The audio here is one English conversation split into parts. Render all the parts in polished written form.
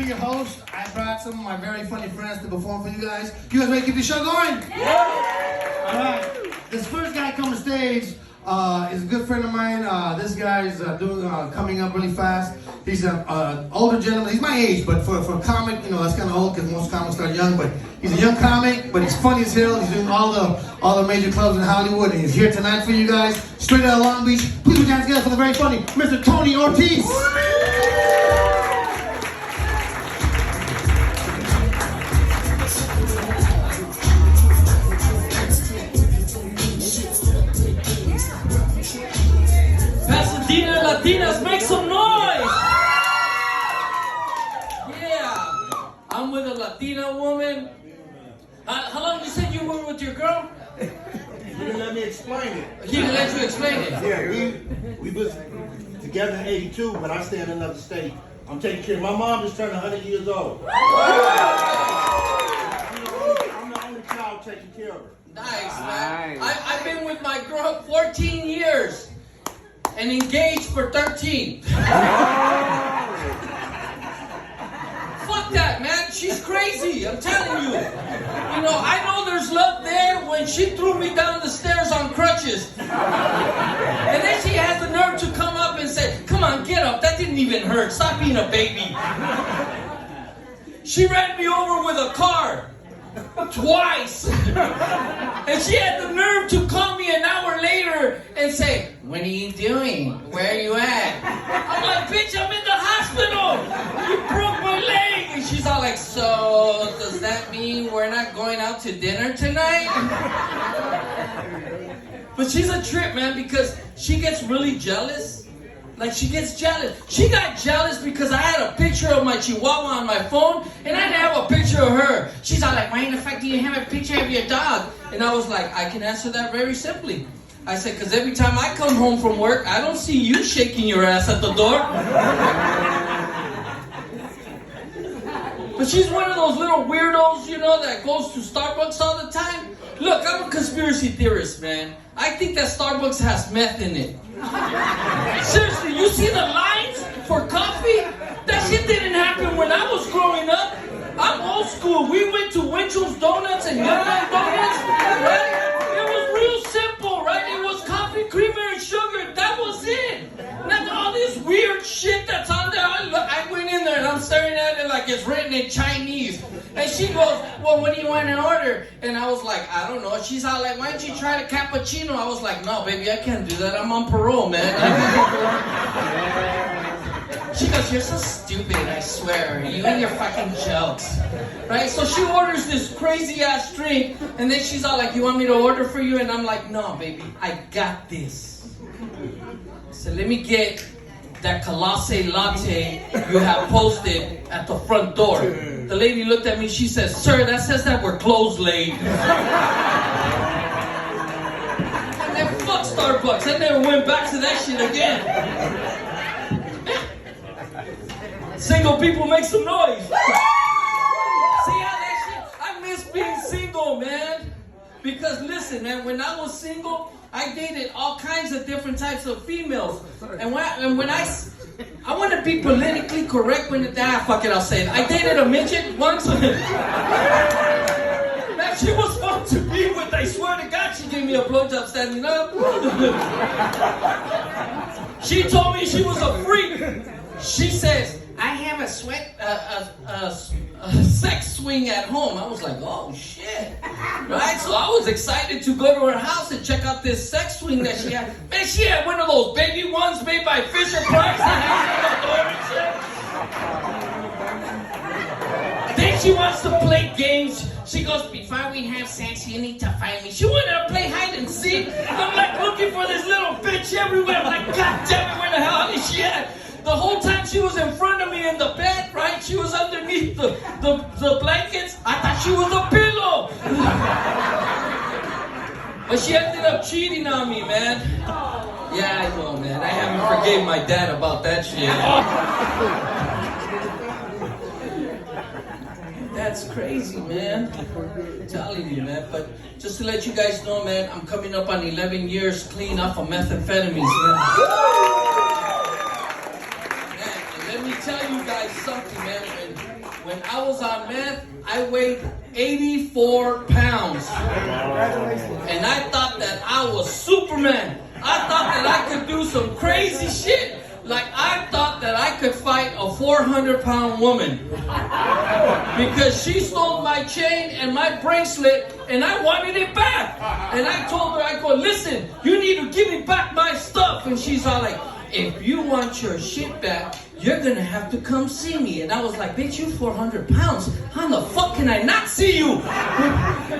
be your host. I brought some of my very funny friends to perform for you guys. You guys ready to keep the show going? Yeah! All right. This first guy coming to stage is a good friend of mine. This guy's coming up really fast. He's an older gentleman. He's my age, but for a comic, you know, that's kind of old because most comics start young. But he's a young comic, but he's funny as hell. He's doing all the major clubs in Hollywood, and he's here tonight for you guys, straight out of Long Beach. Please put your hands together for the very funny Mr. Tony Ortiz. Pasadena Latinas, make some noise! Yeah, I'm with a Latina woman. How long you said you were with your girl? He didn't let me explain it. He didn't let you explain it? Yeah, we was together in 82, but I stay in another state. I'm taking care of my mom just turned 100 years old. I'm the only child taking care of her. Nice, man. I've been with my girl 14 years. And engaged for 13. Fuck that, man. She's crazy. I'm telling you. You know, I know there's love there when she threw me down the stairs on crutches. And then she has the nerve to come up and say, come on, get up. That didn't even hurt. Stop being a baby. She ran me over with a car. Twice. And she had the nerve to call me an hour later and say, what are you doing? Where are you at? I'm like, bitch, I'm in the hospital. You broke my leg. And she's all like, so does that mean we're not going out to dinner tonight? But she's a trip, man, because she gets really jealous. Like, she gets jealous. She got jealous because I had a picture of my chihuahua on my phone, and I didn't have a picture of her. She's all like, why in the fuck do you have a picture of your dog? And I was like, I can answer that very simply. I said, because every time I come home from work, I don't see you shaking your ass at the door. But she's one of those little weirdos, you know, that goes to Starbucks all the time. Look, I'm a conspiracy theorist, man. I think that Starbucks has meth in it. Seriously, you see the lines for coffee? That shit didn't happen when I was growing up. I'm old school. We went to Winchell's Donuts and Young Donuts, right? It was real simple, right? It was coffee, creamer, and sugar. That was it. Not all this weird shit that's on there. I went in there and I'm staring at it like it's written in Chinese. And she goes, well, what do you want to order? And I was like, I don't know. She's all like, why don't you try the cappuccino? I was like, no, baby, I can't do that. I'm on parole, man. She goes, you're so stupid, I swear. You and your fucking jokes. Right? So she orders this crazy ass drink, and then she's all like, you want me to order for you? And I'm like, no, baby, I got this. So let me get that Colossae latte you have posted at the front door. The lady looked at me, she says, sir, that says that we're closed late. And then fuck Starbucks. I never went back to that shit again. Single people make some noise. See how that shit? I miss being single, man. Because listen, man, when I was single, I dated all kinds of different types of females. And when I want to be politically correct when fuck it, I'll say it. I dated a midget once. Man, she was fun to be with. I swear to God, she gave me a blowjob standing up. She told me she was a freak. She says, I have a sex swing at home. I was like, oh shit. Right? So I was excited to go to her house and check out this sex swing that she had. Man, she had one of those baby ones made by Fisher Price. Then she wants to play games. She goes, before we have sex, you need to find me. She wanted to play hide and seek. I'm like looking for this little bitch everywhere. I'm like, God damn it, where the hell is she at? The whole time she was in front of me in the bed, right? She was underneath the blankets. I thought she was a pillow. But she ended up cheating on me, man. Yeah, I know, man. I haven't forgave my dad about that shit. That's crazy, man. I'm telling you, man. But just to let you guys know, man, I'm coming up on 11 years clean off of methamphetamines, man. Let me tell you guys something, man. when I was on meth, I weighed 84 pounds. And I thought that I was Superman. I thought that I could do some crazy shit. Like, I thought that I could fight a 400-pound woman. Because she stole my chain and my bracelet, and I wanted it back. And I told her, I go, listen, you need to give me back my stuff. And she's all like, if you want your shit back, you're gonna have to come see me. And I was like, bitch, you 400 pounds. How the fuck can I not see you?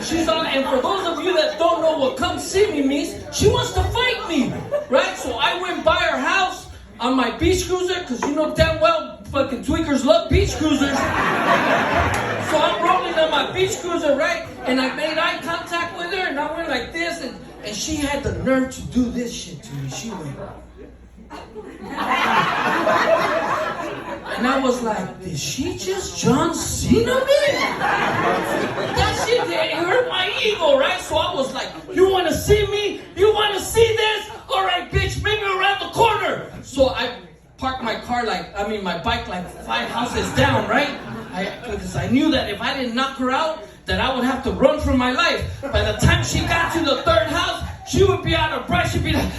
She's all, and for those of you that don't know what come see me means, she wants to fight me, right? So I went by her house on my beach cruiser, because you know damn well fucking tweakers love beach cruisers. So I'm rolling on my beach cruiser, right? And I made eye contact with her, and I went like this, and she had the nerve to do this shit to me. She went. And I was like, did she just John Cena me? That shit it hurt my ego, right? So I was like, you want to see me? You want to see this? All right, bitch, meet me around the corner. So I parked my bike like 5 houses down, right? Because I knew that if I didn't knock her out, that I would have to run for my life. By the time she got to the third house, she would be out of breath. She'd be like...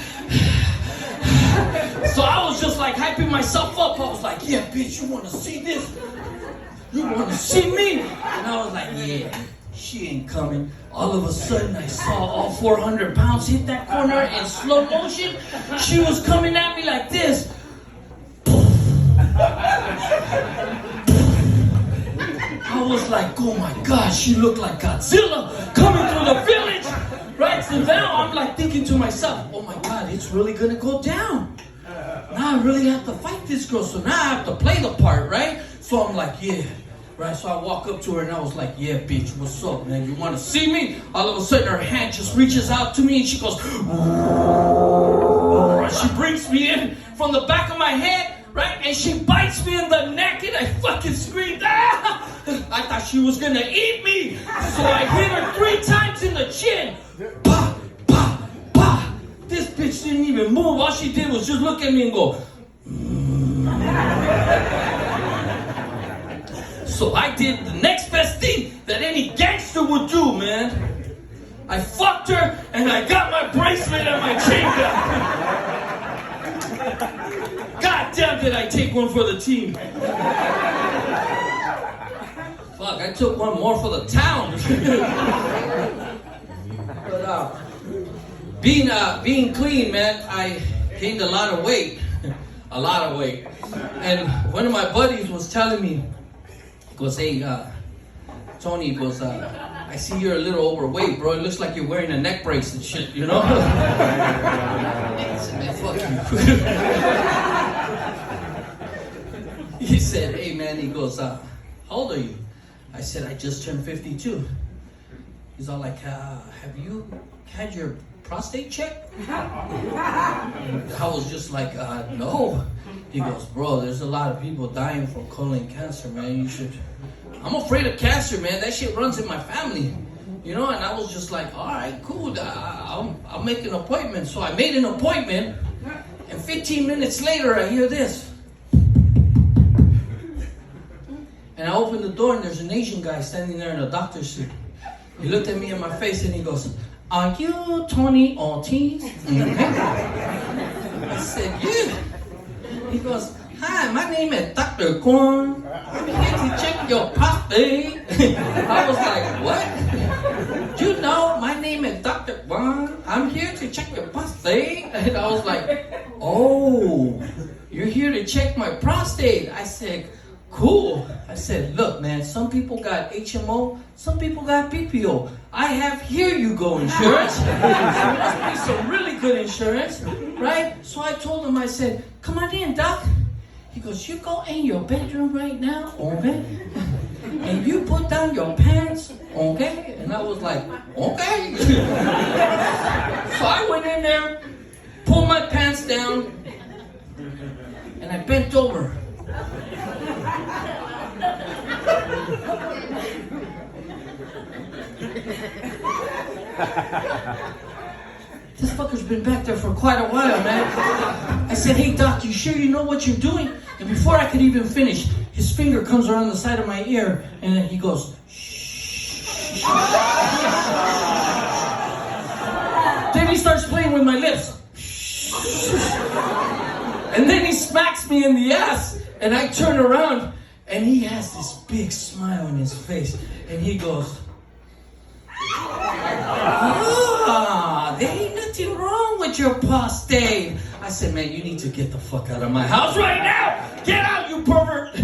So I was just like hyping myself up. I was like, yeah, bitch, you want to see this? You want to see me? And I was like, yeah, she ain't coming. All of a sudden, I saw all 400 pounds hit that corner in slow motion. She was coming at me like this. I was like, oh my God, she looked like Godzilla coming through the village. Right, so now I'm like thinking to myself, oh my God, it's really gonna go down. Now I really have to fight this girl, so now I have to play the part, right? So I'm like, yeah, right? So I walk up to her and I was like, yeah, bitch, what's up, man? You wanna see me? All of a sudden her hand just reaches out to me and she goes, she brings me in from the back of my head, right? And she bites me in the neck and I fucking screamed, ah! I thought she was gonna eat me. So I hit her 3 times in the chin. Bah, bah, bah. This bitch didn't even move. All she did was just look at me and go. So I did the next best thing that any gangster would do, man. I fucked her and I got my bracelet and my chain back. God damn, did I take one for the team. Fuck, I took one more for the town. But being clean, man, I gained a lot of weight. A lot of weight. And one of my buddies was telling me, he goes, hey, Tony, goes, I see you're a little overweight, bro. It looks like you're wearing a neck brace and shit, you know? I said, man, fuck you. He said, hey, man, he goes, how old are you? I said, I just turned 52. He's all like, have you had your prostate checked? I was just like, no. He goes, bro, there's a lot of people dying from colon cancer, man. You should... I'm afraid of cancer, man. That shit runs in my family. You know, and I was just like, all right, cool. I'll make an appointment. So I made an appointment, and 15 minutes later, I hear this. And I opened the door, and there's an Asian guy standing there in a doctor's suit. He looked at me in my face, and he goes, are you Tony Ortiz? I said, yeah. He goes, hi, my name is Dr. Korn. I'm here to check your prostate. I was like, what? You know, my name is Dr. Korn. I'm here to check your prostate. And I was like, oh, you're here to check my prostate. I said, cool. I said, look, man, some people got HMO, some people got PPO. I have Here You Go insurance. So it must be some really good insurance, right? So I told him, I said, come on in, doc. He goes, you go in your bedroom right now, okay? And you put down your pants, okay? And I was like, okay. So I went in there, pulled my pants down, and I bent over. This fucker's been back there for quite a while, man. I said, hey, doc, you sure you know what you're doing? And before I could even finish, his finger comes around the side of my ear, and then he goes, shh. Then he starts playing with my lips. And then he smacks me in the ass, and I turn around, and he has this big smile on his face, and he goes, there ain't nothing wrong with your prostate. I said, man, you need to get the fuck out of my house right now. Get out, you pervert.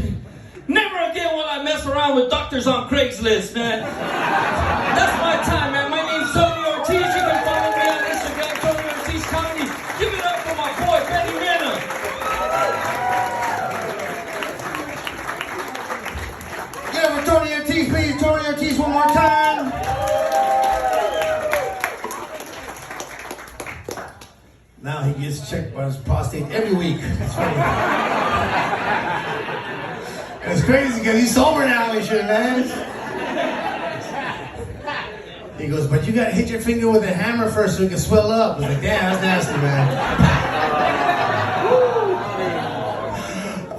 Never again will I mess around with doctors on Craigslist, man. That's my time, man. My name's Tony Ortiz. You can follow me on Instagram, Tony Ortiz Comedy. Give it up for my boy, Benny Renner. Give it for Tony Ortiz, please. Tony Ortiz, one more time. Now he gets checked by his prostate every week. It's funny. It's crazy because he's sober now and shit, man. He goes, but you gotta hit your finger with a hammer first so it can swell up. I was like, damn, that's nasty, man.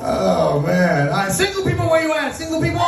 Oh, man. All right, single people, where you at? Single people?